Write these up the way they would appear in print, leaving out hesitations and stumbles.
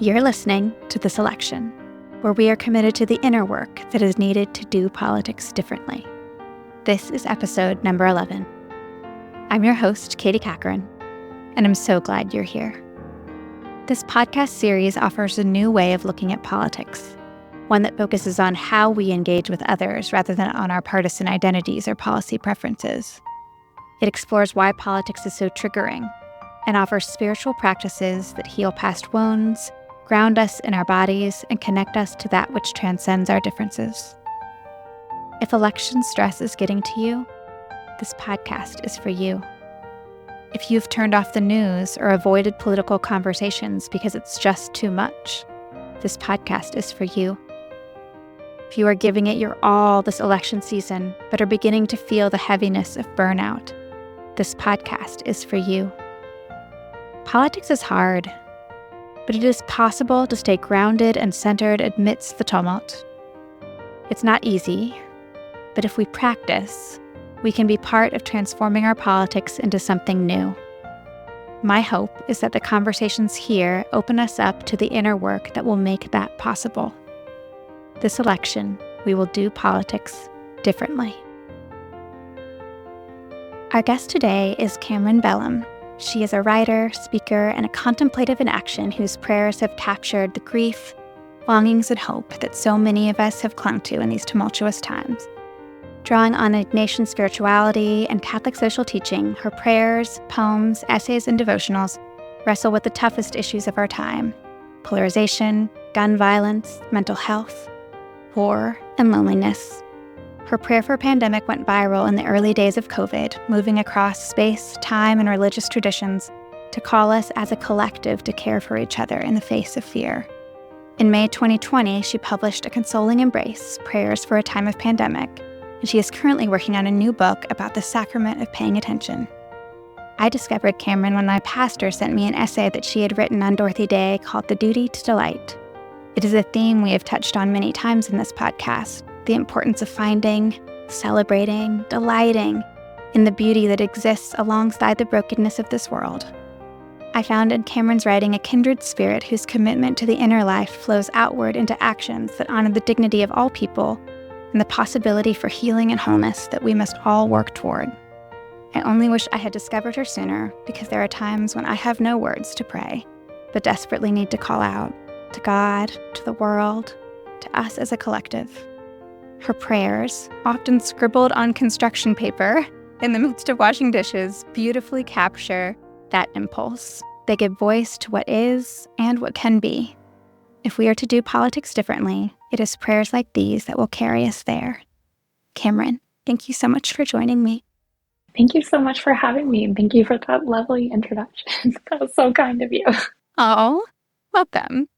You're listening to This Election, where we are committed to the inner work that is needed to do politics differently. This is episode number 11. I'm your host, Katie Cameron, and I'm so glad you're here. This podcast series offers a new way of looking at politics, one that focuses on how we engage with others rather than on our partisan identities or policy preferences. It explores why politics is so triggering and offers spiritual practices that heal past wounds, ground us in our bodies, and connect us to that which transcends our differences. If election stress is getting to you, this podcast is for you. If you've turned off the news or avoided political conversations because it's just too much, this podcast is for you. If you are giving it your all this election season but are beginning to feel the heaviness of burnout, this podcast is for you. Politics is hard, but it is possible to stay grounded and centered amidst the tumult. It's not easy, but if we practice, we can be part of transforming our politics into something new. My hope is that the conversations here open us up to the inner work that will make that possible. This election, we will do politics differently. Our guest today is Cameron Bellm. She is a writer, speaker, and a contemplative in action whose prayers have captured the grief, longings, and hope that so many of us have clung to in these tumultuous times. Drawing on Ignatian spirituality and Catholic social teaching, her prayers, poems, essays, and devotionals wrestle with the toughest issues of our time: polarization, gun violence, mental health, war, and loneliness. Her prayer for pandemic went viral in the early days of COVID, moving across space, time, and religious traditions to call us as a collective to care for each other in the face of fear. In May 2020, she published A Consoling Embrace, Prayers for a Time of Pandemic, and she is currently working on a new book about the sacrament of paying attention. I discovered Cameron when my pastor sent me an essay that she had written on Dorothy Day called The Duty to Delight. It is a theme we have touched on many times in this podcast: the importance of finding, celebrating, delighting in the beauty that exists alongside the brokenness of this world. I found in Cameron's writing a kindred spirit whose commitment to the inner life flows outward into actions that honor the dignity of all people and the possibility for healing and wholeness that we must all work toward. I only wish I had discovered her sooner, because there are times when I have no words to pray, but desperately need to call out to God, to the world, to us as a collective. Her prayers, often scribbled on construction paper in the midst of washing dishes, beautifully capture that impulse. They give voice to what is and what can be. If we are to do politics differently, it is prayers like these that will carry us there. Cameron, thank you so much for joining me. Thank you so much for having me, and thank you for that lovely introduction. That was so kind of you. Oh, welcome.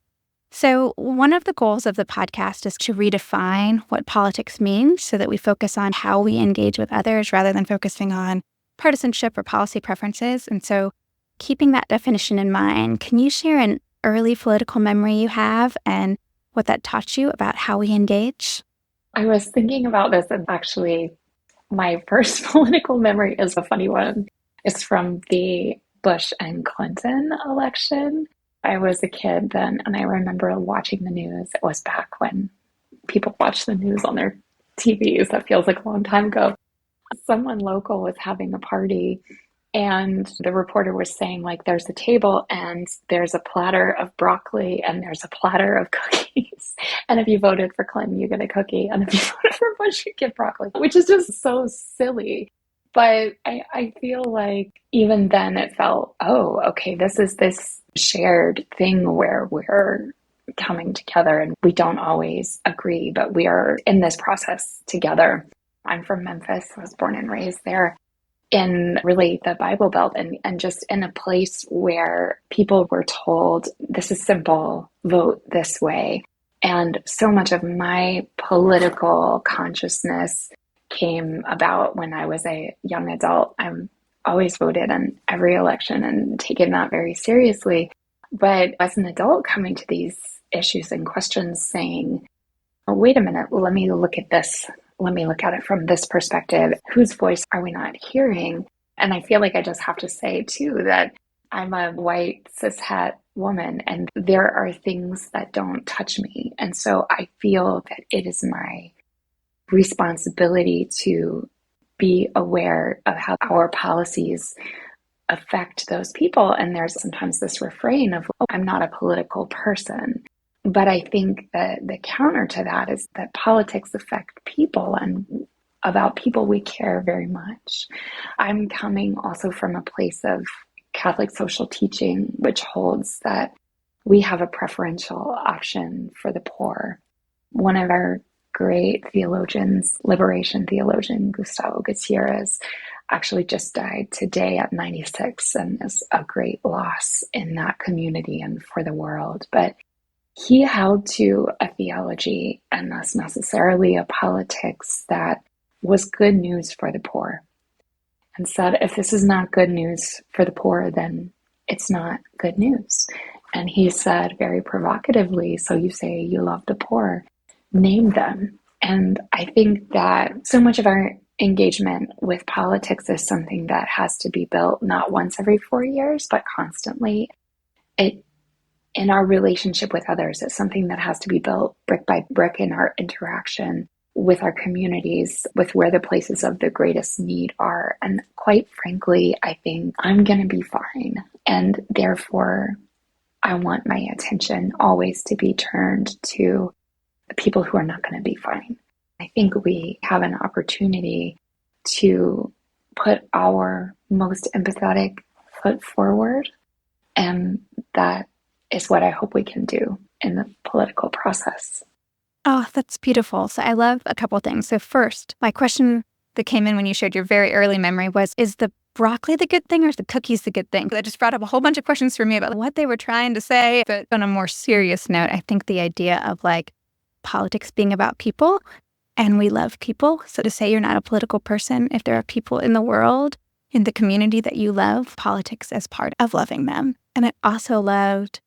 So one of the goals of the podcast is to redefine what politics means so that we focus on how we engage with others rather than focusing on partisanship or policy preferences. And so keeping that definition in mind, can you share an early political memory you have and what that taught you about how we engage? I was thinking about this, and actually my first political memory is a funny one. It's from the Bush and Clinton election. I was a kid then, and I remember watching the news. It was back when people watched the news on their TVs. That feels like a long time ago. Someone local was having a party, and the reporter was saying, like, there's a table, and there's a platter of broccoli, and there's a platter of cookies. And if you voted for Clinton, you get a cookie. And if you voted for Bush, you get broccoli, which is just so silly. But I feel like even then it felt, oh, okay, this is this shared thing where we're coming together and we don't always agree, but we are in this process together. I'm from Memphis. I was born and raised there in really the Bible Belt, and just in a place where people were told, this is simple, vote this way. And so much of my political consciousness came about when I was a young adult. I'm always voted in every election and taken that very seriously. But as an adult coming to these issues and questions saying, oh, wait a minute, let me look at this. Let me look at it from this perspective. Whose voice are we not hearing? And I feel like I just have to say too that I'm a white cishet woman, and there are things that don't touch me. And so I feel that it is my responsibility to be aware of how our policies affect those people. And there's sometimes this refrain of, oh, I'm not a political person. But I think that the counter to that is that politics affect people, and about people we care very much. I'm coming also from a place of Catholic social teaching, which holds that we have a preferential option for the poor. One of our great theologians, liberation theologian, Gustavo Gutierrez, actually just died today at 96, and is a great loss in that community and for the world. But he held to a theology, and thus necessarily a politics, that was good news for the poor, and said, if this is not good news for the poor, then it's not good news. And he said very provocatively, so you say you love the poor, name them. And I think that so much of our engagement with politics is something that has to be built not once every 4 years, but constantly. It in our relationship with others, it's something that has to be built brick by brick in our interaction with our communities, with where the places of the greatest need are. And quite frankly, I think I'm going to be fine. And therefore, I want my attention always to be turned to the people who are not going to be fine. I think we have an opportunity to put our most empathetic foot forward, and that is what I hope we can do in the political process. Oh, that's beautiful. So I love a couple things. So first, my question that came in when you shared your very early memory was, is the broccoli the good thing or is the cookies the good thing? That just brought up a whole bunch of questions for me about what they were trying to say. But on a more serious note, I think the idea of like politics being about people, and we love people. So to say you're not a political person, if there are people in the world, in the community that you love, politics as part of loving them. And I also loved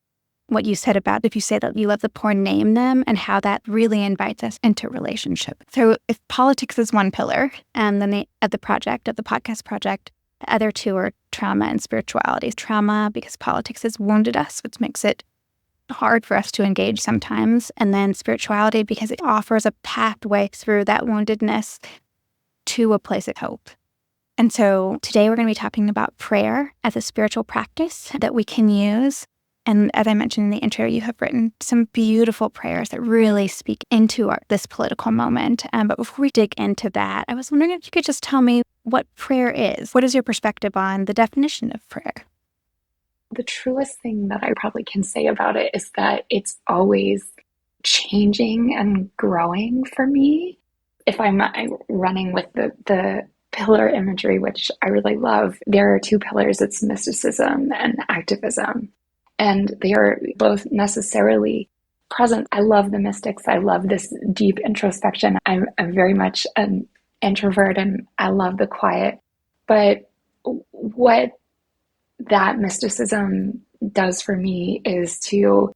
what you said about if you say that you love the poor, name them, and how that really invites us into relationship. So if politics is one pillar, and then the podcast project, the other two are trauma and spirituality. Trauma because politics has wounded us, which makes it hard for us to engage sometimes. And then spirituality because it offers a pathway through that woundedness to a place of hope. And so today we're going to be talking about prayer as a spiritual practice that we can use. And as I mentioned in the intro, you have written some beautiful prayers that really speak into this political moment. But before we dig into that, I was wondering if you could just tell me what prayer is. What is your perspective on the definition of prayer? The truest thing that I probably can say about it is that it's always changing and growing for me. If I'm running with the pillar imagery, which I really love, there are two pillars. It's mysticism and activism. And they are both necessarily present. I love the mystics. I love this deep introspection. I'm very much an introvert, and I love the quiet. But what that mysticism does for me is to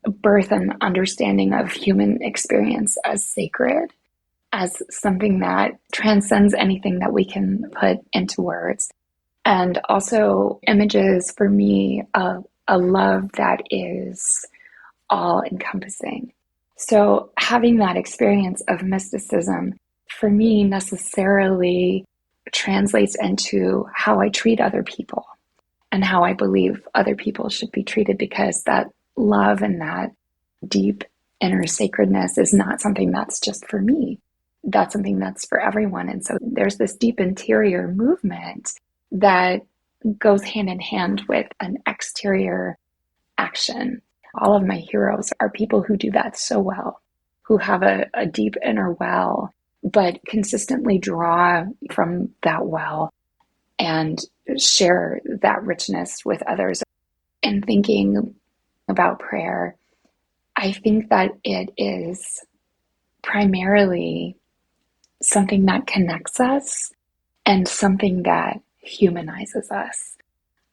birth an understanding of human experience as sacred, as something that transcends anything that we can put into words. And also images for me of a love that is all encompassing. So having that experience of mysticism for me necessarily translates into how I treat other people and how I believe other people should be treated, because that love and that deep inner sacredness is not something that's just for me. That's something that's for everyone. And so there's this deep interior movement that goes hand in hand with an exterior action. All of my heroes are people who do that so well, who have a deep inner well, but consistently draw from that well and share that richness with others. In thinking about prayer, I think that it is primarily something that connects us and something that humanizes us.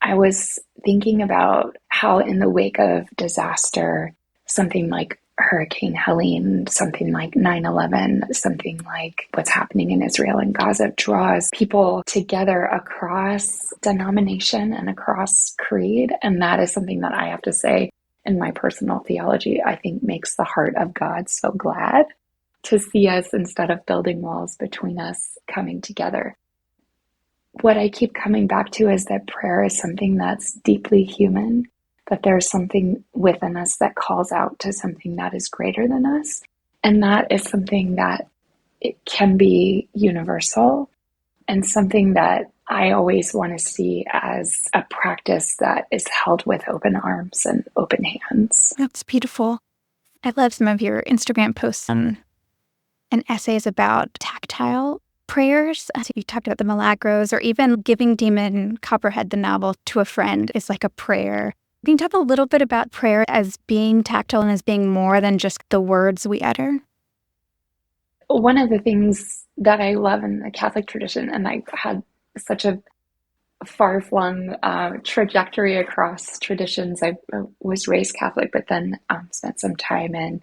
I was thinking about how in the wake of disaster, something like Hurricane Helene, something like 9/11, something like what's happening in Israel and Gaza draws people together across denomination and across creed. And that is something that I have to say in my personal theology, I think makes the heart of God so glad to see us, instead of building walls between us, coming together. What I keep coming back to is that prayer is something that's deeply human, that there's something within us that calls out to something that is greater than us. And that is something that it can be universal, and something that I always want to see as a practice that is held with open arms and open hands. That's beautiful. I love some of your Instagram posts and essays about tactile prayers. As you talked about the Milagros, or even giving Demon Copperhead the novel to a friend is like a prayer. Can you talk a little bit about prayer as being tactile and as being more than just the words we utter? One of the things that I love in the Catholic tradition, and I've had such a far-flung trajectory across traditions. I was raised Catholic, but then spent some time in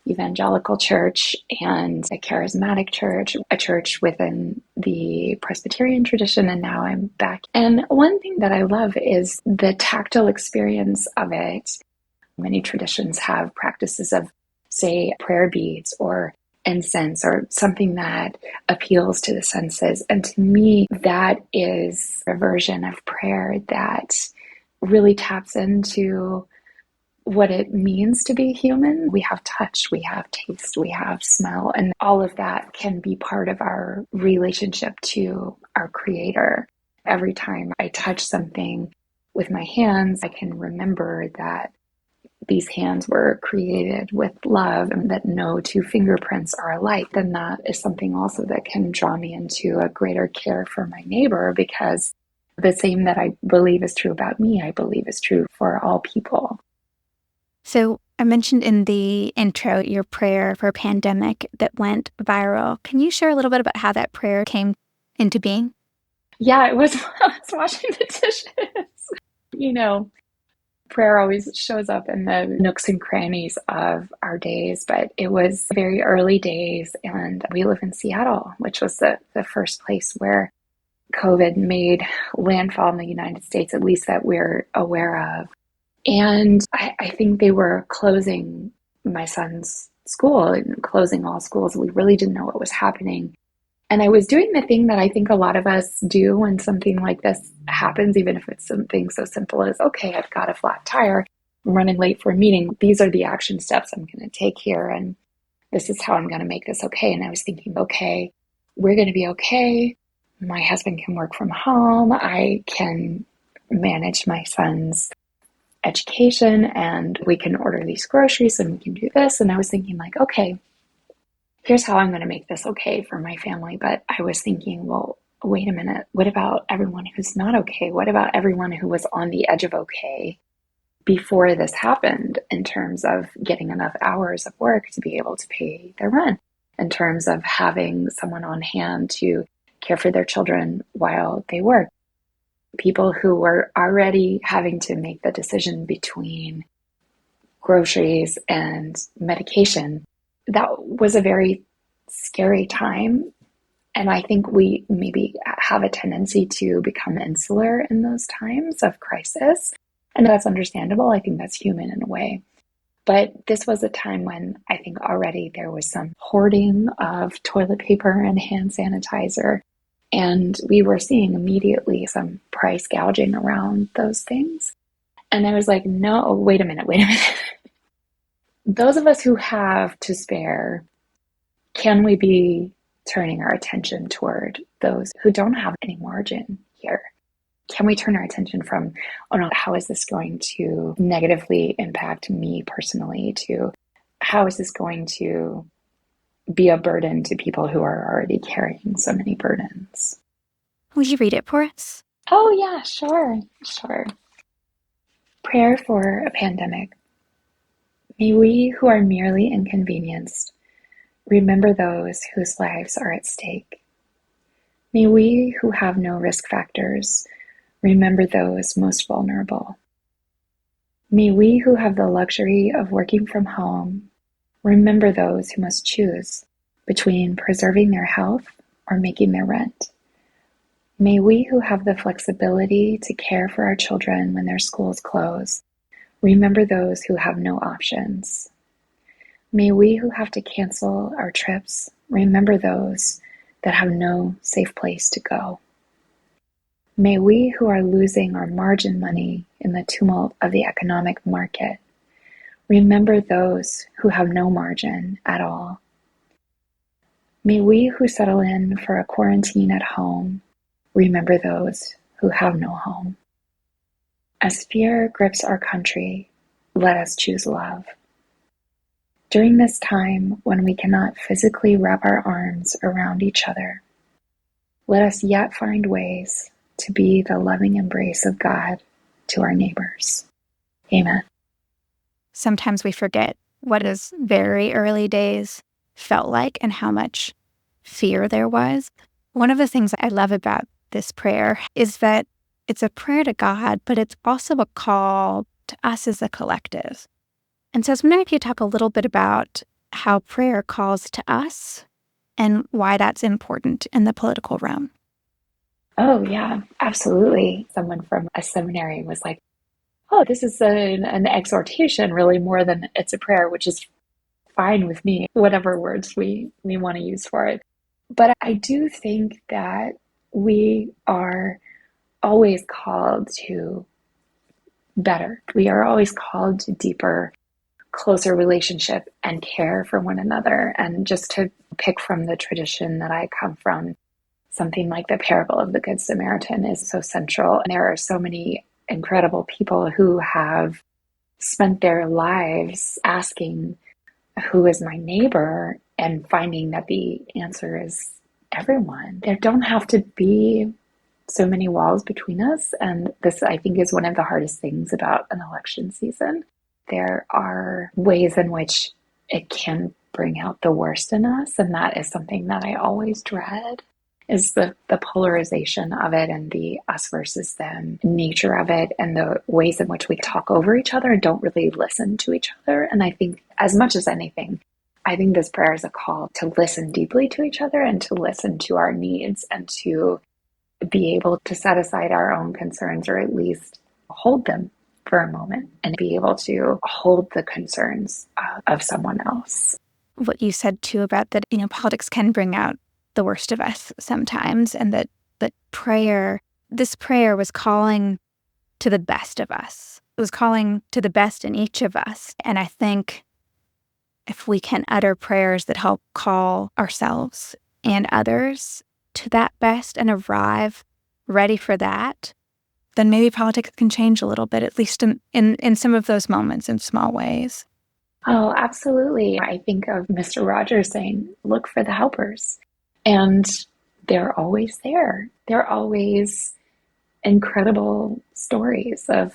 evangelical church and a charismatic church, a church within the Presbyterian tradition, and now I'm back. And one thing that I love is the tactile experience of it. Many traditions have practices of, say, prayer beads or incense or something that appeals to the senses. And to me, that is a version of prayer that really taps into what it means to be human. We have touch, we have taste, we have smell, and all of that can be part of our relationship to our Creator. Every time I touch something with my hands, I can remember that these hands were created with love and that no two fingerprints are alike. Then that is something also that can draw me into a greater care for my neighbor, because the same that I believe is true about me, I believe is true for all people. So I mentioned in the intro your prayer for a pandemic that went viral. Can you share a little bit about how that prayer came into being? Yeah, it was while I was washing the dishes. You know, prayer always shows up in the nooks and crannies of our days, but it was very early days, and we live in Seattle, which was the first place where COVID made landfall in the United States, at least that we're aware of. And I think they were closing my son's school and closing all schools. We really didn't know what was happening. And I was doing the thing that I think a lot of us do when something like this happens, even if it's something so simple as, okay, I've got a flat tire, I'm running late for a meeting. These are the action steps I'm going to take here. And this is how I'm going to make this okay. And I was thinking, okay, we're going to be okay. My husband can work from home. I can manage my son's education, and we can order these groceries, and we can do this. And I was thinking, like, okay, here's how I'm going to make this okay for my family. But I was thinking, well, wait a minute, what about everyone who's not okay? What about everyone who was on the edge of okay before this happened, in terms of getting enough hours of work to be able to pay their rent, in terms of having someone on hand to care for their children while they work? People who were already having to make the decision between groceries and medication. That was a very scary time. And I think we maybe have a tendency to become insular in those times of crisis. And that's understandable. I think that's human in a way. But this was a time when I think already there was some hoarding of toilet paper and hand sanitizer. And we were seeing immediately some price gouging around those things. And I was like, no, wait a minute. Those of us who have to spare, can we be turning our attention toward those who don't have any margin here? Can we turn our attention from, oh no, how is this going to negatively impact me personally, to how is this going to be a burden to people who are already carrying so many burdens? Will you read it for us? Oh yeah, sure. Prayer for a pandemic. May we who are merely inconvenienced remember those whose lives are at stake. May we who have no risk factors remember those most vulnerable. May we who have the luxury of working from home remember those who must choose between preserving their health or making their rent. May we who have the flexibility to care for our children when their schools close, remember those who have no options. May we who have to cancel our trips, remember those that have no safe place to go. May we who are losing our margin money in the tumult of the economic market, remember those who have no margin at all. May we who settle in for a quarantine at home, remember those who have no home. As fear grips our country, let us choose love. During this time when we cannot physically wrap our arms around each other, let us yet find ways to be the loving embrace of God to our neighbors. Amen. Sometimes we forget what his very early days felt like and how much fear there was. One of the things I love about this prayer is that it's a prayer to God, but it's also a call to us as a collective. And so I was wondering if you talk a little bit about how prayer calls to us and why that's important in the political realm. Oh, yeah, absolutely. Someone from a seminary was like, oh, this is an exhortation really more than it's a prayer, which is fine with me, whatever words we want to use for it. But I do think that we are always called to better. We are always called to deeper, closer relationship and care for one another. And just to pick from the tradition that I come from, something like the parable of the Good Samaritan is so central. And there are so many incredible people who have spent their lives asking, who is my neighbor? And finding that the answer is everyone. There don't have to be so many walls between us. And this, I think, is one of the hardest things about an election season. There are ways in which it can bring out the worst in us. And that is something that I always dread, is the polarization of it and the us versus them nature of it, and the ways in which we talk over each other and don't really listen to each other. And I think, as much as anything, I think this prayer is a call to listen deeply to each other and to listen to our needs and to be able to set aside our own concerns, or at least hold them for a moment and be able to hold the concerns of someone else. What you said too about that, politics can bring out the worst of us sometimes, and that this prayer was calling to the best of us. It was calling to the best in each of us. And I think if we can utter prayers that help call ourselves and others to that best and arrive ready for that, then maybe politics can change a little bit, at least in some of those moments in small ways. Oh, absolutely. I think of Mr. Rogers saying, look for the helpers. And they're always there. There are always incredible stories of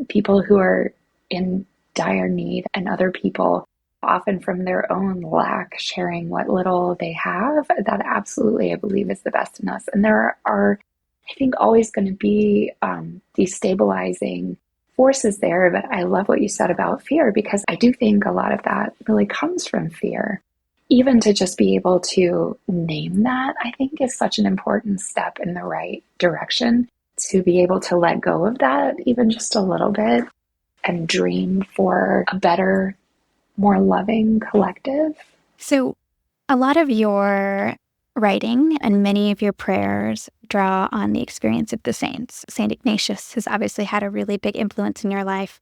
people who are in dire need, and other people, often from their own lack, sharing what little they have. That absolutely, I believe, is the best in us. And there are, I think, always going to be destabilizing forces there. But I love what you said about fear, because I do think a lot of that really comes from fear. Even to just be able to name that, I think, is such an important step in the right direction, to be able to let go of that even just a little bit and dream for a better, more loving collective. So a lot of your writing and many of your prayers draw on the experience of the saints. St. Ignatius has obviously had a really big influence in your life,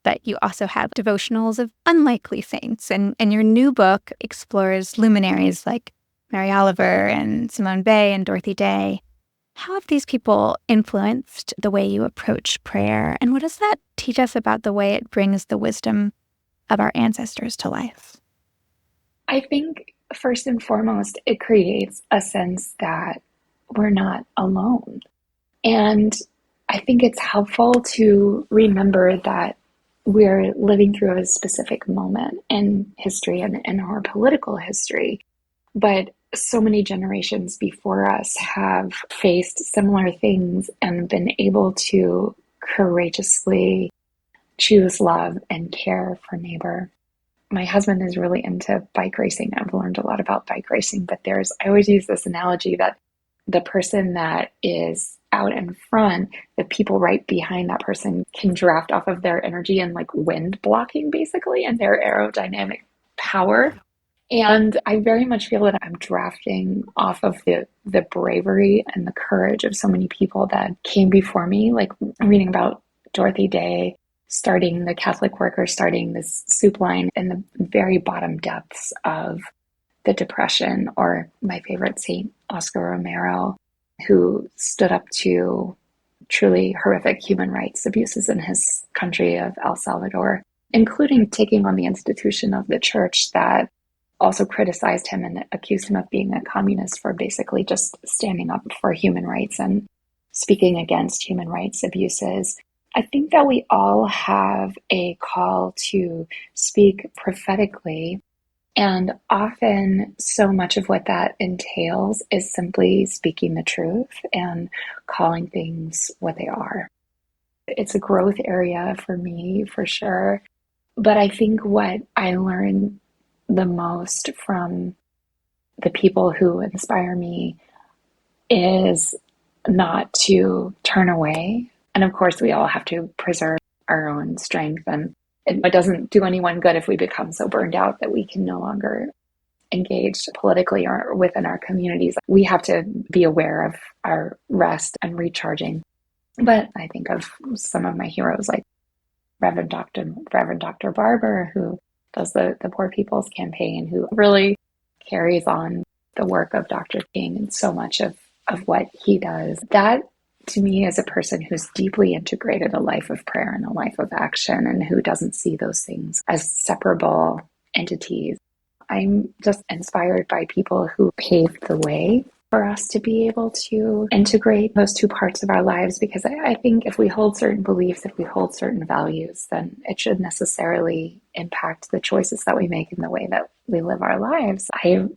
but you also have devotionals of unlikely saints. And your new book explores luminaries like Mary Oliver and Simone Bay and Dorothy Day. How have these people influenced the way you approach prayer? And what does that teach us about the way it brings the wisdom of our ancestors to life? I think, first and foremost, it creates a sense that we're not alone. And I think it's helpful to remember that we're living through a specific moment in history and in our political history. But so many generations before us have faced similar things and been able to courageously choose love and care for neighbor. my husband is really into bike racing. I've learned a lot about bike racing, but I always use this analogy that the person that is out in front, the people right behind that person can draft off of their energy and like wind blocking basically and their aerodynamic power. And I very much feel that I'm drafting off of the bravery and the courage of so many people that came before me, like reading about Dorothy Day, starting the Catholic Workers, starting this soup line in the very bottom depths of the Depression, or my favorite saint, Oscar Romero, who stood up to truly horrific human rights abuses in his country of El Salvador, including taking on the institution of the church that also criticized him and accused him of being a communist for basically just standing up for human rights and speaking against human rights abuses. I think that we all have a call to speak prophetically, and often so much of what that entails is simply speaking the truth and calling things what they are. It's a growth area for me, for sure. But I think what I learned the most from the people who inspire me is not to turn away. And of course, we all have to preserve our own strength. And it doesn't do anyone good if we become so burned out that we can no longer engage politically or within our communities. We have to be aware of our rest and recharging. But I think of some of my heroes like Reverend Dr. Barber, who does the Poor People's Campaign, who really carries on the work of Dr. King and so much of what he does. That, to me, is a person who's deeply integrated a life of prayer and a life of action, and who doesn't see those things as separable entities. I'm just inspired by people who paved the way for us to be able to integrate those two parts of our lives, because I think if we hold certain beliefs, if we hold certain values, then it should necessarily impact the choices that we make in the way that we live our lives. I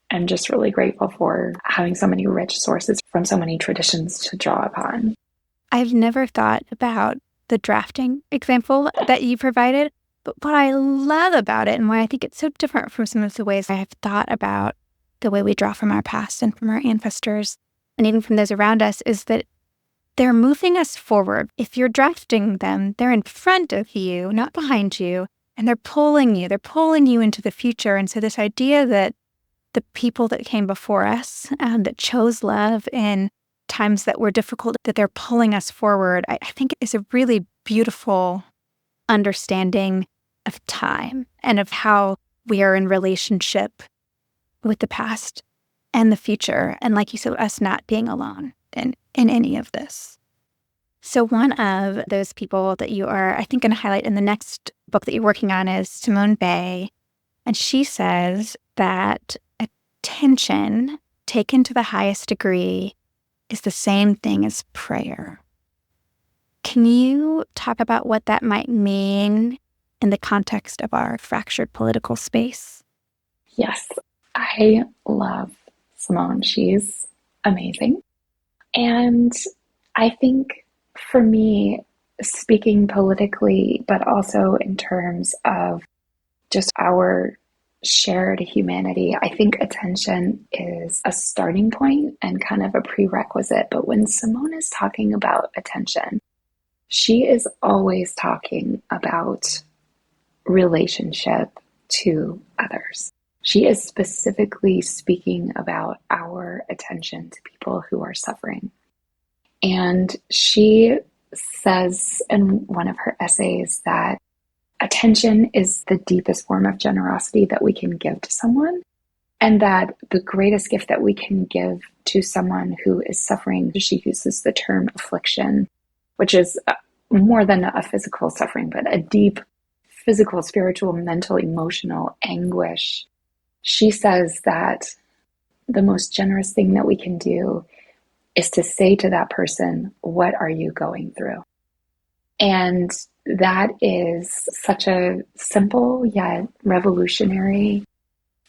am just really grateful for having so many rich sources from so many traditions to draw upon. I've never thought about the drafting example that you provided, but what I love about it and why I think it's so different from some of the ways I have thought about the way we draw from our past and from our ancestors, and even from those around us, is that they're moving us forward. If you're drafting them, they're in front of you, not behind you, and they're pulling you into the future. And so this idea that the people that came before us and that chose love in times that were difficult, that they're pulling us forward, I think is a really beautiful understanding of time and of how we are in relationship with the past and the future. And like you said, us not being alone in any of this. So one of those people that you are, I think, going to highlight in the next book that you're working on is Simone Bay. And she says that attention taken to the highest degree is the same thing as prayer. Can you talk about what that might mean in the context of our fractured political space? Yes, I love Simone. She's amazing. And I think for me, speaking politically, but also in terms of just our shared humanity, I think attention is a starting point and kind of a prerequisite. But when Simone is talking about attention, she is always talking about relationship to others. She is specifically speaking about our attention to people who are suffering. And she says in one of her essays that attention is the deepest form of generosity that we can give to someone, and that the greatest gift that we can give to someone who is suffering, she uses the term affliction, which is more than a physical suffering, but a deep physical, spiritual, mental, emotional anguish. She says that the most generous thing that we can do is to say to that person, what are you going through? And that is such a simple yet revolutionary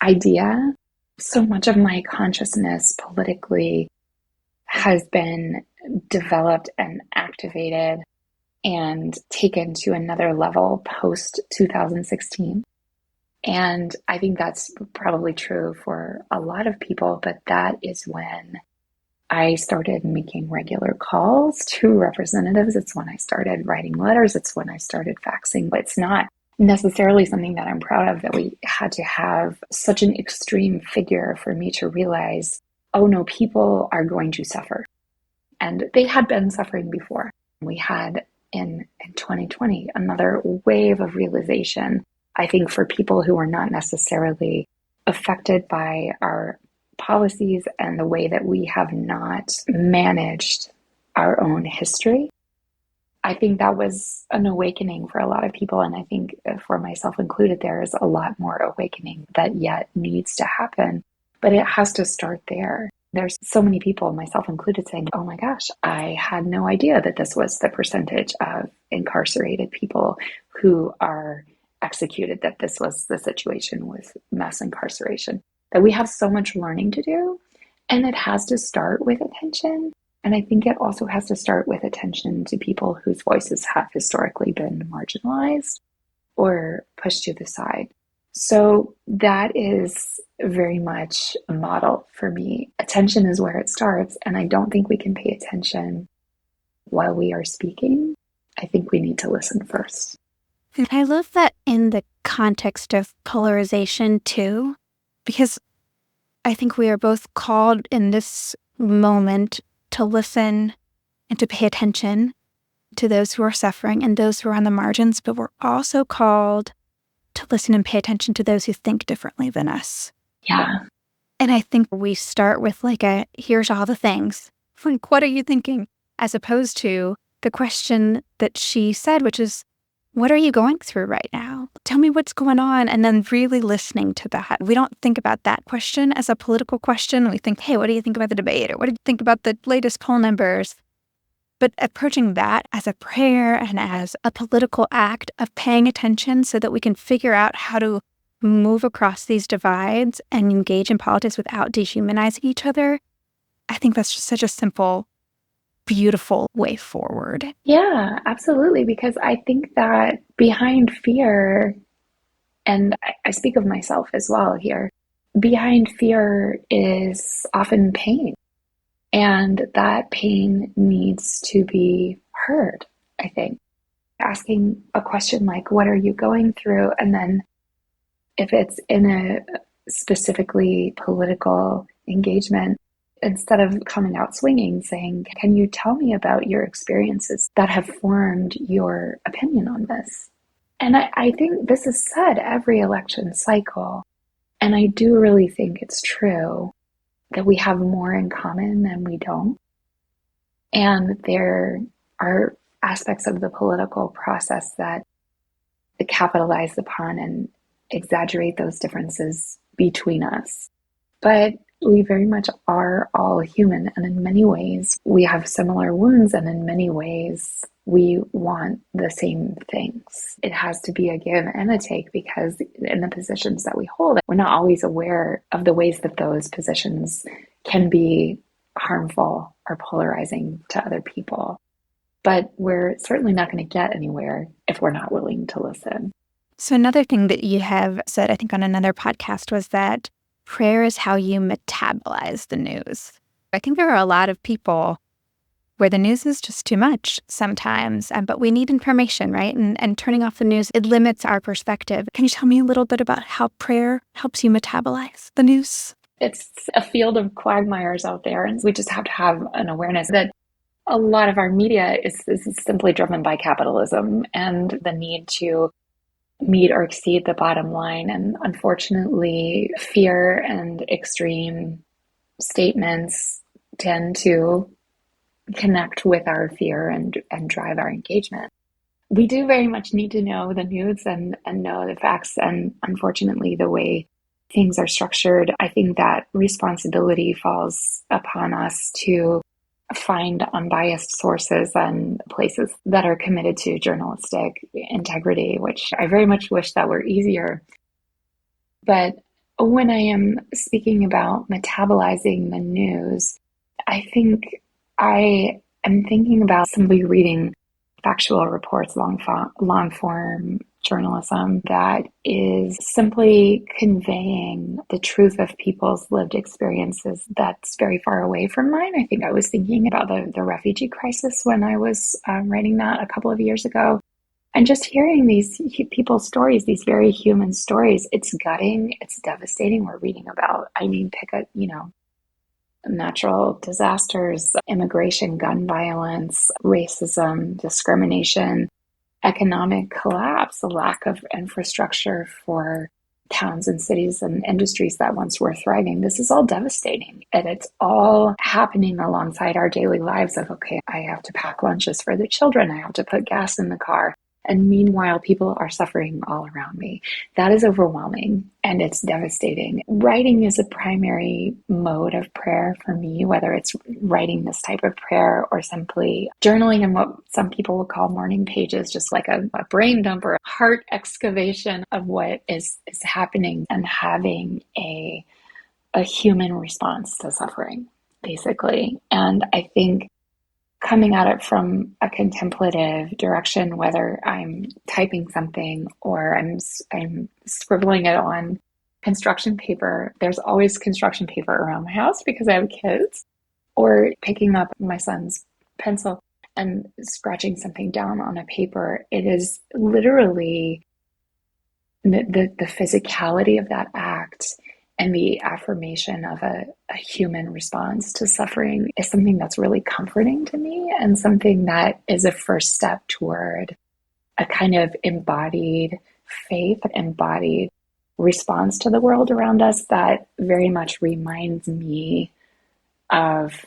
idea. So much of my consciousness politically has been developed and activated and taken to another level post 2016. And I think that's probably true for a lot of people, but that is when I started making regular calls to representatives. It's when I started writing letters. It's when I started faxing. But it's not necessarily something that I'm proud of, that we had to have such an extreme figure for me to realize, oh no, people are going to suffer. And they had been suffering before. We had in 2020 another wave of realization, I think, for people who were not necessarily affected by our policies and the way that we have not managed our own history. I think that was an awakening for a lot of people. And I think for myself included, there is a lot more awakening that yet needs to happen. But it has to start there. There's so many people, myself included, saying, oh my gosh, I had no idea that this was the percentage of incarcerated people who are executed, that this was the situation with mass incarceration, that we have so much learning to do. And it has to start with attention. And I think it also has to start with attention to people whose voices have historically been marginalized or pushed to the side. So that is very much a model for me. Attention is where it starts, and I don't think we can pay attention while we are speaking. I think we need to listen first. I love that in the context of polarization too, because I think we are both called in this moment to listen and to pay attention to those who are suffering and those who are on the margins, but we're also called to listen and pay attention to those who think differently than us. Yeah. And I think we start with here's all the things. Like, what are you thinking? As opposed to the question that she said, which is, what are you going through right now? Tell me what's going on. And then really listening to that. We don't think about that question as a political question. We think, hey, what do you think about the debate? Or what do you think about the latest poll numbers? But approaching that as a prayer and as a political act of paying attention so that we can figure out how to move across these divides and engage in politics without dehumanizing each other, I think that's just such a simple, beautiful way forward. Yeah, absolutely. Because I think that behind fear, and I speak of myself as well here, behind fear is often pain. And that pain needs to be heard, I think. Asking a question like, what are you going through? And then if it's in a specifically political engagement, instead of coming out swinging, saying, can you tell me about your experiences that have formed your opinion on this? And I think this is said every election cycle. And I do really think it's true that we have more in common than we don't. And there are aspects of the political process that capitalize upon and exaggerate those differences between us. But we very much are all human, and in many ways we have similar wounds, and in many ways we want the same things. It has to be a give and a take, because in the positions that we hold, we're not always aware of the ways that those positions can be harmful or polarizing to other people. But we're certainly not going to get anywhere if we're not willing to listen. So another thing that you have said, I think on another podcast, was that prayer is how you metabolize the news. I think there are a lot of people where the news is just too much sometimes, but we need information, right? And turning off the news, it limits our perspective. Can you tell me a little bit about how prayer helps you metabolize the news? It's a field of quagmires out there, and we just have to have an awareness that a lot of our media is simply driven by capitalism and the need to meet or exceed the bottom line. And unfortunately, fear and extreme statements tend to connect with our fear and drive our engagement. We do very much need to know the news and know the facts. And unfortunately, the way things are structured, I think that responsibility falls upon us to find unbiased sources and places that are committed to journalistic integrity, which I very much wish that were easier. But when I am speaking about metabolizing the news, I think I am thinking about somebody reading factual reports, long form journalism that is simply conveying the truth of people's lived experiences that's very far away from mine. I think I was thinking about the refugee crisis when I was writing that a couple of years ago. And just hearing these people's stories, these very human stories, it's gutting, it's devastating. We're reading about, pick a, natural disasters, immigration, gun violence, racism, discrimination, economic collapse, a lack of infrastructure for towns and cities and industries that once were thriving. This is all devastating. And it's all happening alongside our daily lives of, okay, I have to pack lunches for the children. I have to put gas in the car. And meanwhile, people are suffering all around me. That is overwhelming and it's devastating. Writing is a primary mode of prayer for me, whether it's writing this type of prayer or simply journaling in what some people would call morning pages, just like a brain dump or a heart excavation of what is happening and having a human response to suffering, basically. And I think coming at it from a contemplative direction, whether I'm typing something or I'm scribbling it on construction paper. There's always construction paper around my house because I have kids, or picking up my son's pencil and scratching something down on a paper. It is literally the physicality of that act and the affirmation of a human response to suffering is something that's really comforting to me and something that is a first step toward a kind of embodied faith, embodied response to the world around us that very much reminds me of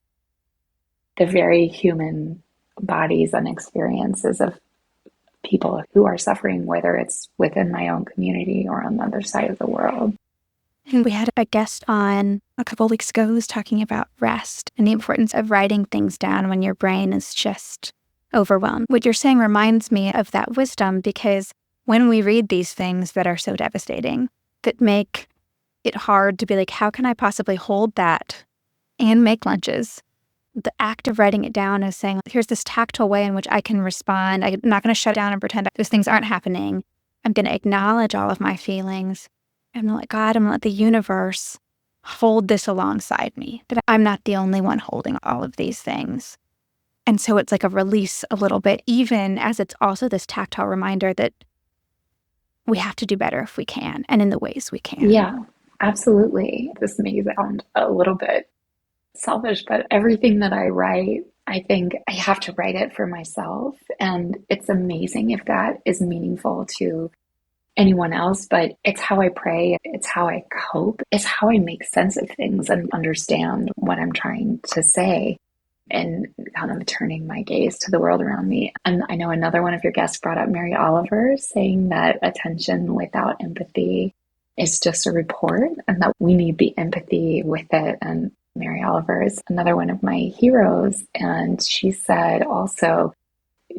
the very human bodies and experiences of people who are suffering, whether it's within my own community or on the other side of the world. And we had a guest on a couple of weeks ago who was talking about rest and the importance of writing things down when your brain is just overwhelmed. What you're saying reminds me of that wisdom, because when we read these things that are so devastating, that make it hard to be like, how can I possibly hold that and make lunches? The act of writing it down is saying, here's this tactile way in which I can respond. I'm not going to shut down and pretend those things aren't happening. I'm going to acknowledge all of my feelings. I'm going to let God, I'm going to let the universe hold this alongside me, that I'm not the only one holding all of these things. And so it's like a release a little bit, even as it's also this tactile reminder that we have to do better if we can and in the ways we can. Yeah, absolutely. This may sound a little bit selfish, but everything that I write, I think I have to write it for myself. And it's amazing if that is meaningful to anyone else, but it's how I pray, it's how I cope, it's how I make sense of things and understand what I'm trying to say and kind of turning my gaze to the world around me. And I know another one of your guests brought up Mary Oliver, saying that attention without empathy is just a report and that we need the empathy with it. And Mary Oliver is another one of my heroes. And she said also,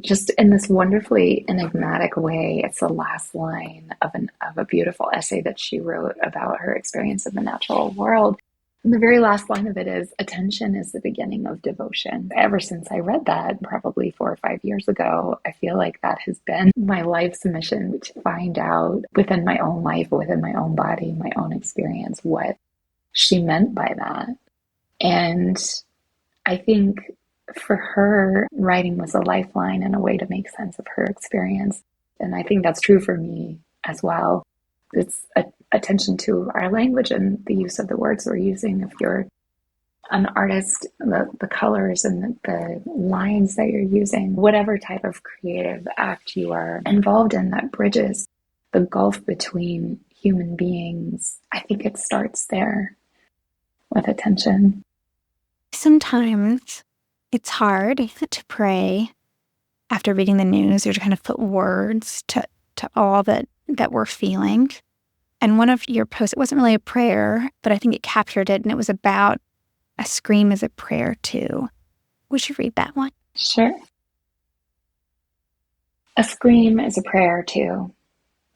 just in this wonderfully enigmatic way, it's the last line of a beautiful essay that she wrote about her experience of the natural world. And the very last line of it is, attention is the beginning of devotion. Ever since I read that, probably 4 or 5 years ago, I feel like that has been my life's mission, to find out within my own life, within my own body, my own experience, what she meant by that. And I think for her, writing was a lifeline and a way to make sense of her experience. And I think that's true for me as well. It's attention to our language and the use of the words we're using. If you're an artist, the colors and the lines that you're using, whatever type of creative act you are involved in that bridges the gulf between human beings, I think it starts there with attention. Sometimes it's hard to pray after reading the news or to kind of put words to all that we're feeling. And one of your posts, it wasn't really a prayer, but I think it captured it, and it was about a scream as a prayer too. Would you read that one? Sure. A scream is a prayer too.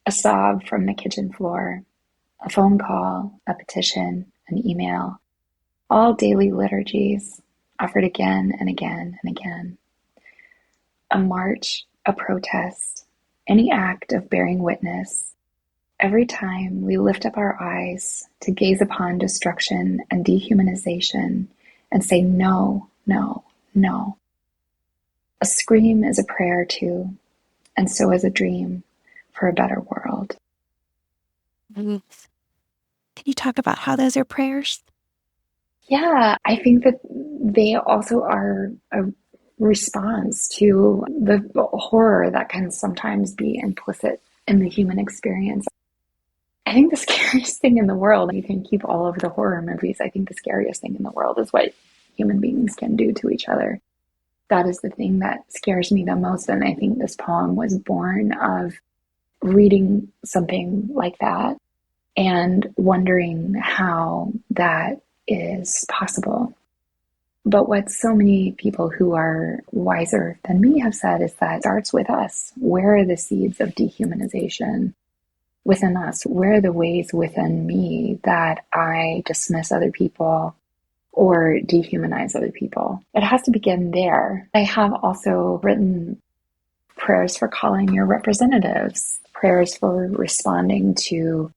A sob from the kitchen floor. A phone call, a petition, an email. All daily liturgies, offered again and again and again. A march a protest, any act of bearing witness, every time we lift up our eyes to gaze upon destruction and dehumanization and say no, no, no. A scream is a prayer too, and so is a dream for a better world. Can you talk about how those are prayers? Yeah, I think that they also are a response to the horror that can sometimes be implicit in the human experience. I think the scariest thing in the world, you can keep all of the horror movies, I think the scariest thing in the world is what human beings can do to each other. That is the thing that scares me the most. And I think this poem was born of reading something like that and wondering how that is possible. But what so many people who are wiser than me have said is that it starts with us. Where are the seeds of dehumanization within us? Where are the ways within me that I dismiss other people or dehumanize other people? It has to begin there. I have also written prayers for calling your representatives, prayers for responding to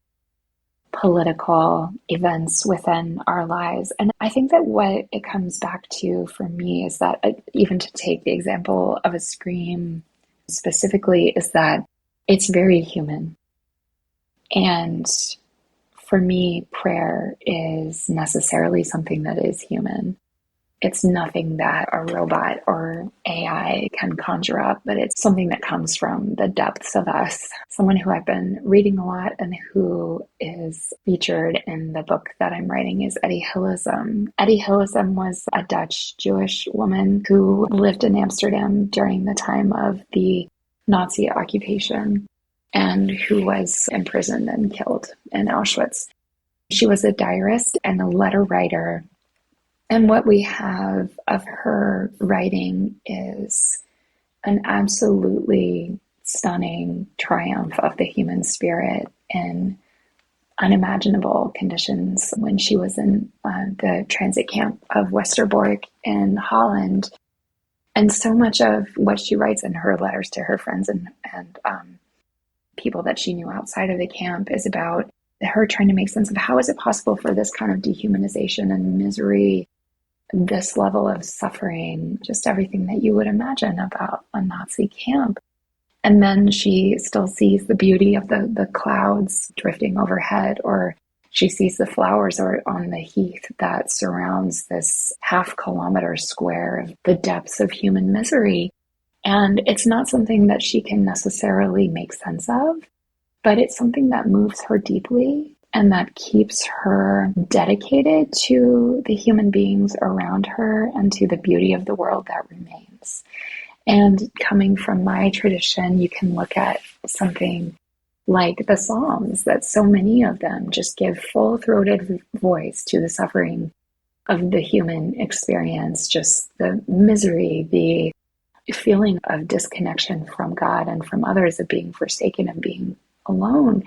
political events within our lives. And I think that what it comes back to for me is that, even to take the example of a scream specifically, is that it's very human. And for me, prayer is necessarily something that is human. It's nothing that a robot or AI can conjure up, but it's something that comes from the depths of us. Someone who I've been reading a lot and who is featured in the book that I'm writing is Etty Hillesum. Etty Hillesum was a Dutch Jewish woman who lived in Amsterdam during the time of the Nazi occupation and who was imprisoned and killed in Auschwitz. She was a diarist and a letter writer. And what we have of her writing is an absolutely stunning triumph of the human spirit in unimaginable conditions when she was in the transit camp of Westerbork in Holland. And so much of what she writes in her letters to her friends and people that she knew outside of the camp is about her trying to make sense of how is it possible for this kind of dehumanization and misery, this level of suffering, just everything that you would imagine about a Nazi camp. And then she still sees the beauty of the clouds drifting overhead, or she sees the flowers or on the heath that surrounds this 1/2 kilometer square of the depths of human misery. And it's not something that she can necessarily make sense of, but it's something that moves her deeply and that keeps her dedicated to the human beings around her and to the beauty of the world that remains. And coming from my tradition, you can look at something like the Psalms, that so many of them just give full-throated voice to the suffering of the human experience, just the misery, the feeling of disconnection from God and from others, of being forsaken and being alone.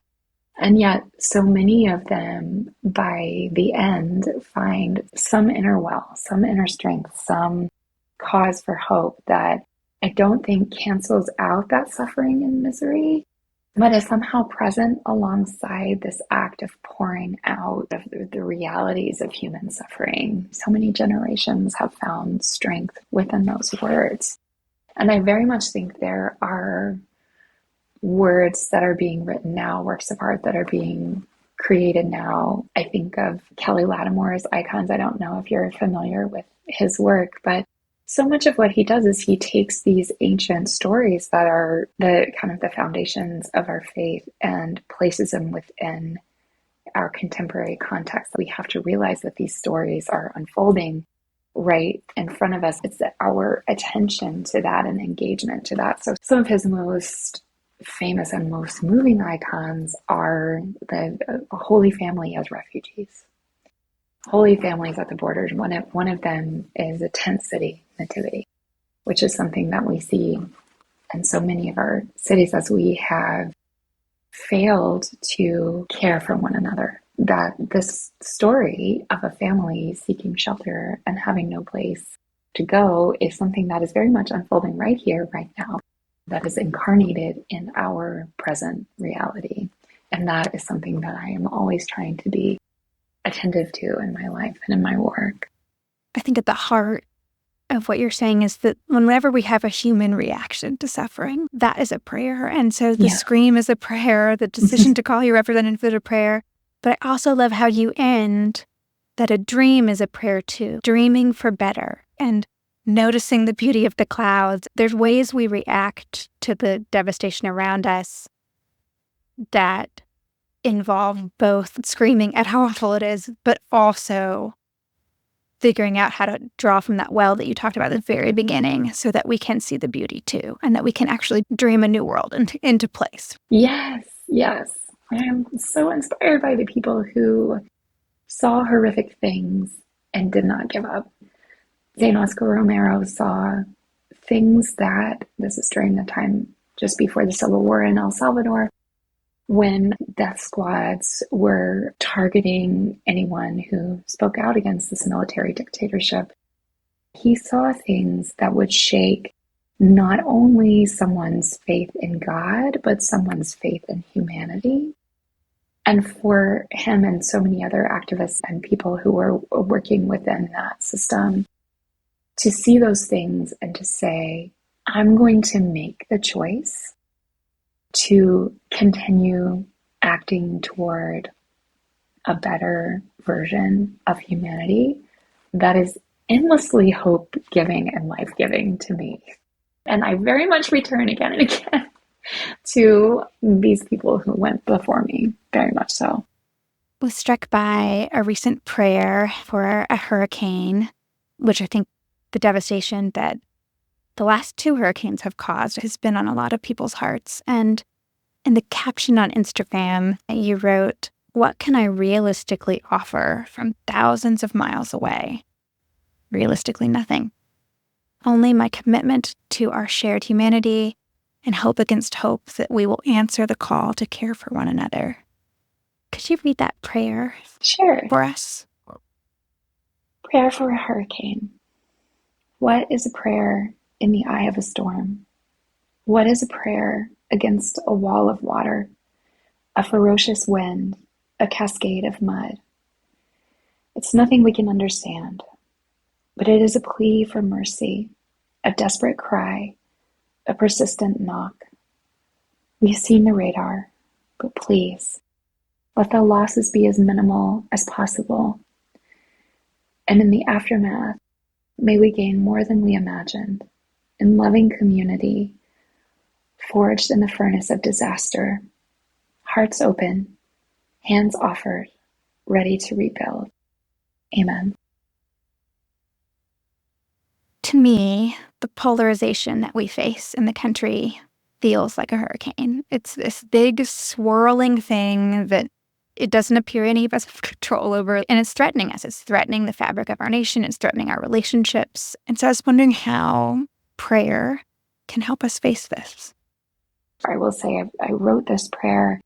And yet, so many of them, by the end, find some inner well, some inner strength, some cause for hope that I don't think cancels out that suffering and misery, but is somehow present alongside this act of pouring out of the realities of human suffering. So many generations have found strength within those words. And I very much think there are words that are being written now, works of art that are being created now. I think of Kelly Lattimore's Icons. I don't know if you're familiar with his work, but so much of what he does is he takes these ancient stories that are the kind of the foundations of our faith and places them within our contemporary context. We have to realize that these stories are unfolding right in front of us. It's our attention to that and engagement to that. So some of his most famous and most moving icons are the Holy Family as refugees. Holy Families at the borders. One of them is a tent city nativity, which is something that we see in so many of our cities as we have failed to care for one another. That this story of a family seeking shelter and having no place to go is something that is very much unfolding right here, right now. that is incarnated in our present reality. And that is something that I am always trying to be attentive to in my life and in my work. I think at the heart of what you're saying is that whenever we have a human reaction to suffering, that is a prayer. And so the scream is a prayer, the decision to call your representative is a prayer. But I also love how you end that a dream is a prayer too, dreaming for better and noticing the beauty of the clouds. There's ways we react to the devastation around us that involve both screaming at how awful it is, but also figuring out how to draw from that well that you talked about at the very beginning so that we can see the beauty too, and that we can actually dream a new world into place. Yes, yes. I am so inspired by the people who saw horrific things and did not give up. Zane Oscar Romero saw things that, this is during the time just before the Civil War in El Salvador, when death squads were targeting anyone who spoke out against this military dictatorship. He saw things that would shake not only someone's faith in God, but someone's faith in humanity. And for him and so many other activists and people who were working within that system, to see those things and to say, I'm going to make the choice to continue acting toward a better version of humanity, that is endlessly hope-giving and life-giving to me. And I very much return again and again to these people who went before me, very much so. I was struck by a recent prayer for a hurricane, which I think the devastation that the last 2 hurricanes have caused has been on a lot of people's hearts. And in the caption on Instagram, you wrote, "What can I realistically offer from thousands of miles away?" Realistically, nothing. Only my commitment to our shared humanity and hope against hope that we will answer the call to care for one another. Could you read that prayer for us? Prayer for a hurricane. What is a prayer in the eye of a storm? What is a prayer against a wall of water, a ferocious wind, a cascade of mud? It's nothing we can understand, but it is a plea for mercy, a desperate cry, a persistent knock. We've seen the radar, but please, let the losses be as minimal as possible. And in the aftermath, may we gain more than we imagined, in loving community, forged in the furnace of disaster, hearts open, hands offered, ready to rebuild. Amen. To me, the polarization that we face in the country feels like a hurricane. It's this big swirling thing that it doesn't appear any of us have control over, and it's threatening us. It's threatening the fabric of our nation. It's threatening our relationships. And so I was wondering how prayer can help us face this. I will say I wrote this prayer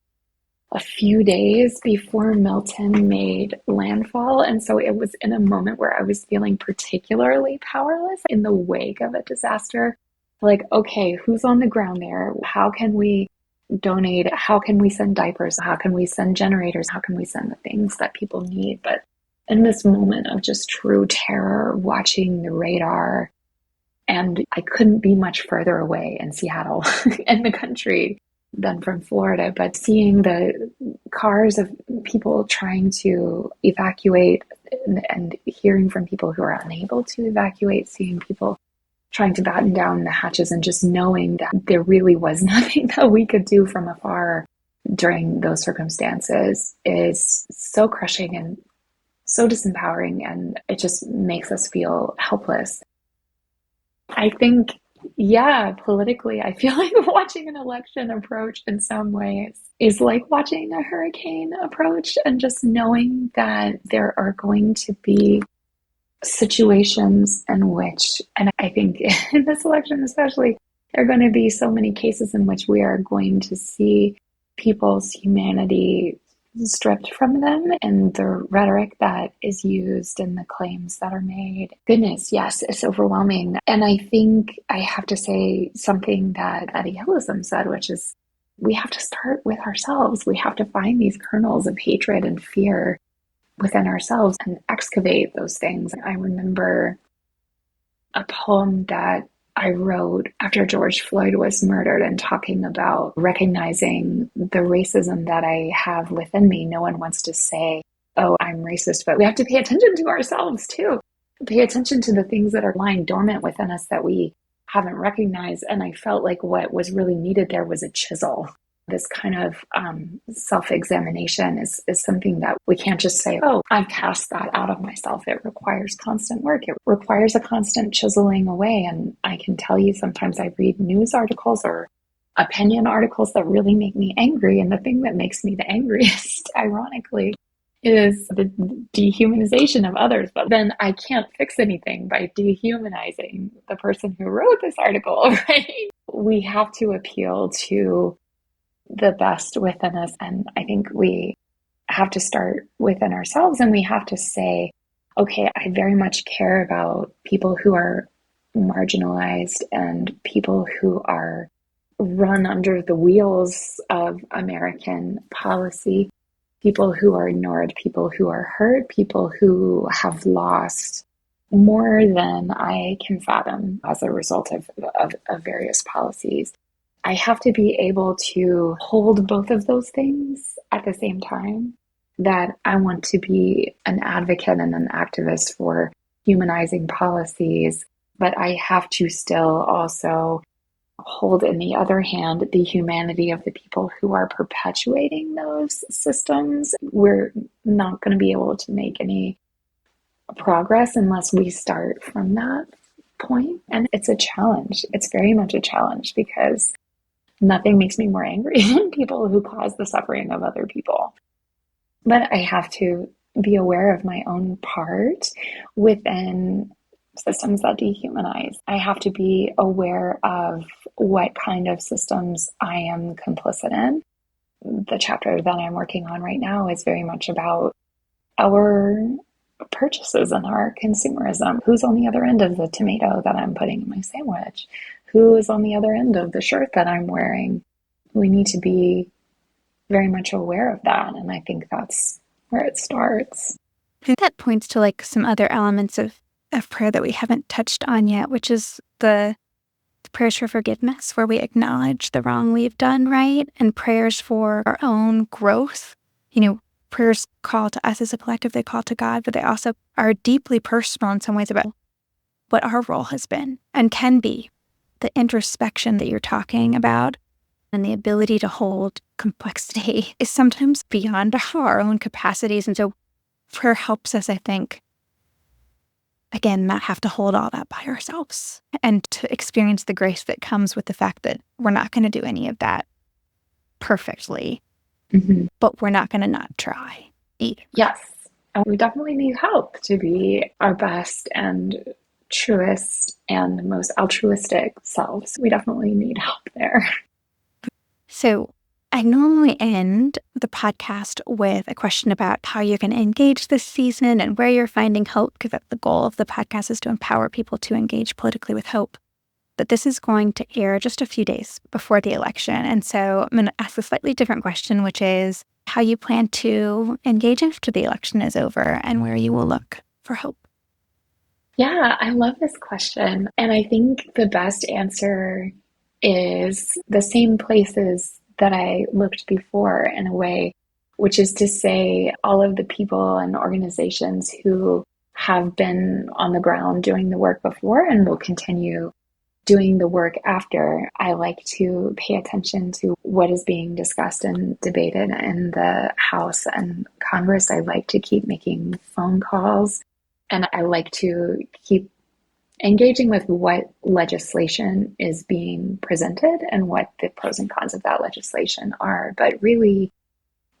a few days before Milton made landfall. And so it was in a moment where I was feeling particularly powerless in the wake of a disaster. Like, okay, who's on the ground there? How can we donate? How can we send diapers? How can we send generators? How can we send the things that people need? But in this moment of just true terror, watching the radar, and I couldn't be much further away in Seattle in the country than from Florida, but seeing the cars of people trying to evacuate and hearing from people who are unable to evacuate, seeing people trying to batten down the hatches, and just knowing that there really was nothing that we could do from afar during those circumstances is so crushing and so disempowering, and it just makes us feel helpless. I think, politically, I feel like watching an election approach in some ways is like watching a hurricane approach, and just knowing that there are going to be situations in which, and I think in this election especially, there are going to be so many cases in which we are going to see people's humanity stripped from them, and the rhetoric that is used and the claims that are made. Goodness, yes, it's overwhelming. And I think I have to say something that activism said, which is we have to start with ourselves. We have to find these kernels of hatred and fear within ourselves and excavate those things. I remember a poem that I wrote after George Floyd was murdered and talking about recognizing the racism that I have within me. No one wants to say, oh, I'm racist, but we have to pay attention to ourselves too. Pay attention to the things that are lying dormant within us that we haven't recognized. And I felt like what was really needed there was a chisel. This kind of self-examination is something that we can't just say, oh, I've cast that out of myself. It requires constant work. It requires a constant chiseling away. And I can tell you sometimes I read news articles or opinion articles that really make me angry. And the thing that makes me the angriest, ironically, is the dehumanization of others. But then I can't fix anything by dehumanizing the person who wrote this article, right? We have to appeal to the best within us. And I think we have to start within ourselves, and we have to say, okay, I very much care about people who are marginalized and people who are run under the wheels of American policy, people who are ignored, people who are hurt, people who have lost more than I can fathom as a result of various policies. I have to be able to hold both of those things at the same time. That I want to be an advocate and an activist for humanizing policies, but I have to still also hold in the other hand the humanity of the people who are perpetuating those systems. We're not going to be able to make any progress unless we start from that point. And it's a challenge. It's very much a challenge because nothing makes me more angry than people who cause the suffering of other people. But I have to be aware of my own part within systems that dehumanize. I have to be aware of what kind of systems I am complicit in. The chapter that I'm working on right now is very much about our purchases and our consumerism. Who's on the other end of the tomato that I'm putting in my sandwich? Who is on the other end of the shirt that I'm wearing? We need to be very much aware of that. And I think that's where it starts. I think that points to like some other elements of prayer that we haven't touched on yet, which is the prayers for forgiveness, where we acknowledge the wrong we've done, right? And prayers for our own growth. You know, prayers call to us as a collective, they call to God, but they also are deeply personal in some ways about what our role has been and can be. The introspection that you're talking about and the ability to hold complexity is sometimes beyond our own capacities. And so prayer helps us, I think, again, not have to hold all that by ourselves and to experience the grace that comes with the fact that we're not going to do any of that perfectly, but we're not going to not try either. Yes. And we definitely need help to be our best and truest and most altruistic selves. We definitely need help there. So I normally end the podcast with a question about how you can engage this season and where you're finding hope, because that's the goal of the podcast, is to empower people to engage politically with hope. But this is going to air just a few days before the election. And so I'm going to ask a slightly different question, which is how you plan to engage after the election is over and where you will look for hope. Yeah, I love this question. And I think the best answer is the same places that I looked before in a way, which is to say all of the people and organizations who have been on the ground doing the work before and will continue doing the work after. I like to pay attention to what is being discussed and debated in the House and Congress. I like to keep making phone calls, and I like to keep engaging with what legislation is being presented and what the pros and cons of that legislation are. But really,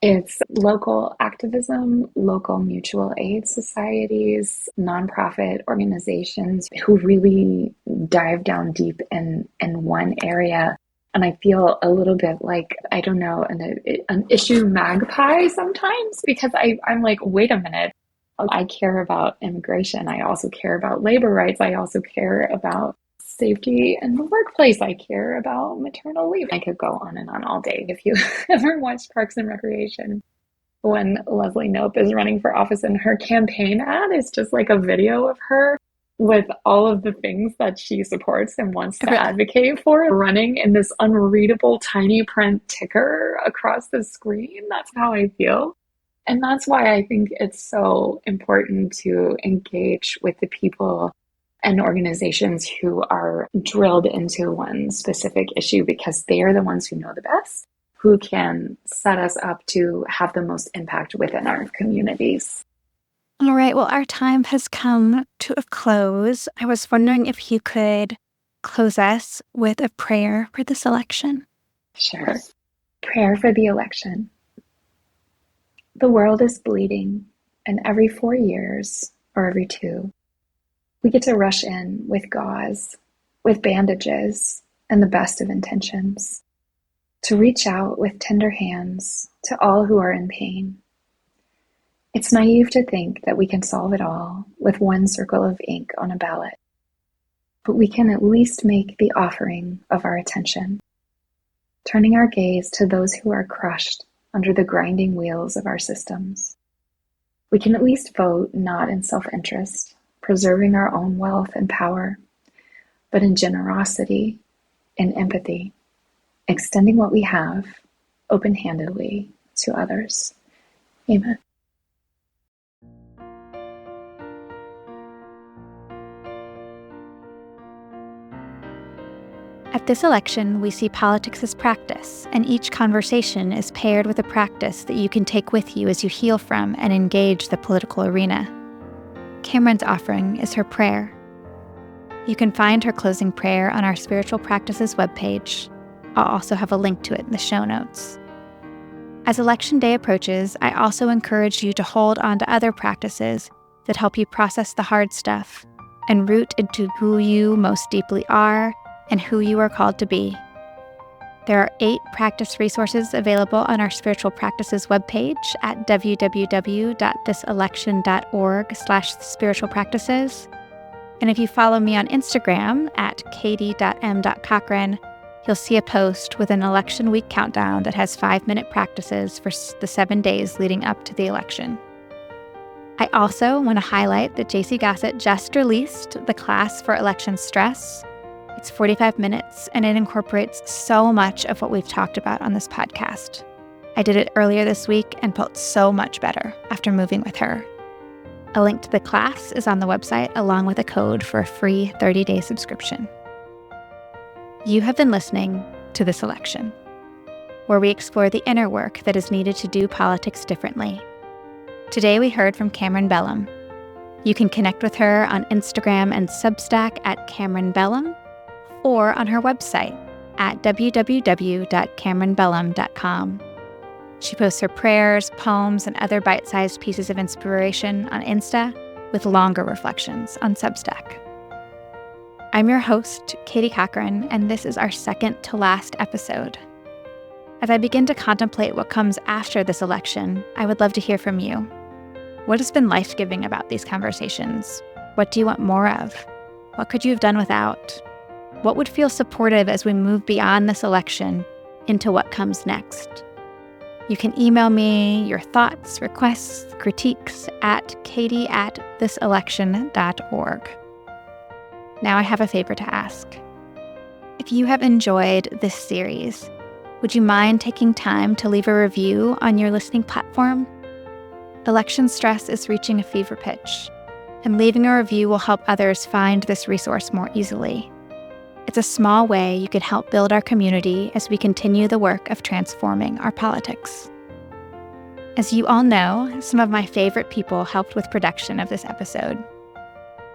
it's local activism, local mutual aid societies, nonprofit organizations who really dive down deep in one area And I feel a little bit like, I don't know, an issue magpie sometimes, because I'm like, wait a minute. I care about immigration. I also care about labor rights. I also care about safety in the workplace. I care about maternal leave. I could go on and on all day. If you ever watched Parks and Recreation, when Leslie Knope is running for office and her campaign ad is just like a video of her with all of the things that she supports and wants to advocate for, running in this unreadable tiny print ticker across the screen. That's how I feel. And that's why I think it's so important to engage with the people and organizations who are drilled into one specific issue, because they are the ones who know the best, who can set us up to have the most impact within our communities. All right, well, our time has come to a close. I was wondering if you could close us with a prayer for this election. Sure. Prayer for the election. The world is bleeding, and every 4 years, or every 2, we get to rush in with gauze, with bandages, and the best of intentions, to reach out with tender hands to all who are in pain. It's naive to think that we can solve it all with one circle of ink on a ballot, but we can at least make the offering of our attention, turning our gaze to those who are crushed under the grinding wheels of our systems. We can at least vote not in self-interest, preserving our own wealth and power, but in generosity and empathy, extending what we have open-handedly to others. Amen. At this election, we see politics as practice, and each conversation is paired with a practice that you can take with you as you heal from and engage the political arena. Cameron's offering is her prayer. You can find her closing prayer on our Spiritual Practices webpage. I'll also have a link to it in the show notes. As Election Day approaches, I also encourage you to hold on to other practices that help you process the hard stuff and root into who you most deeply are and who you are called to be. There are 8 practice resources available on our Spiritual Practices webpage at www.thiselection.org/spiritualpractices. And if you follow me on Instagram at katie.m.cochran, you'll see a post with an election week countdown that has 5-minute practices for the 7 days leading up to the election. I also want to highlight that JC Gossett just released the class for election stress. It's 45 minutes, and it incorporates so much of what we've talked about on this podcast. I did it earlier this week and felt so much better after moving with her. A link to the class is on the website, along with a code for a free 30-day subscription. You have been listening to This Election, where we explore the inner work that is needed to do politics differently. Today we heard from Cameron Bellm. You can connect with her on Instagram and Substack at Cameron Bellm, or on her website at www.cameronbellm.com. She posts her prayers, poems, and other bite-sized pieces of inspiration on Insta, with longer reflections on Substack. I'm your host, Katie Cochran, and this is our second to last episode. As I begin to contemplate what comes after this election, I would love to hear from you. What has been life-giving about these conversations? What do you want more of? What could you have done without? What would feel supportive as we move beyond this election into what comes next? You can email me your thoughts, requests, critiques at katie@thiselection.org. Now I have a favor to ask. If you have enjoyed this series, would you mind taking time to leave a review on your listening platform? Election stress is reaching a fever pitch, and leaving a review will help others find this resource more easily. It's a small way you can help build our community as we continue the work of transforming our politics. As you all know, some of my favorite people helped with production of this episode.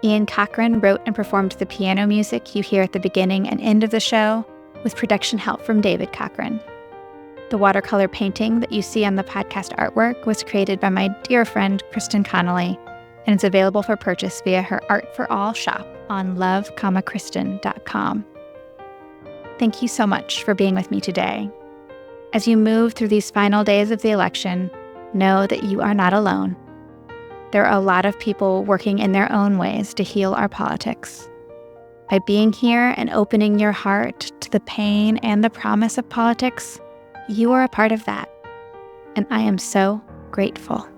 Ian Cochran wrote and performed the piano music you hear at the beginning and end of the show, with production help from David Cochran. The watercolor painting that you see on the podcast artwork was created by my dear friend Kristen Connolly, and it's available for purchase via her Art for All shop on love.kristen.com. Thank you so much for being with me today. As you move through these final days of the election, know that you are not alone. There are a lot of people working in their own ways to heal our politics. By being here and opening your heart to the pain and the promise of politics, you are a part of that. And I am so grateful.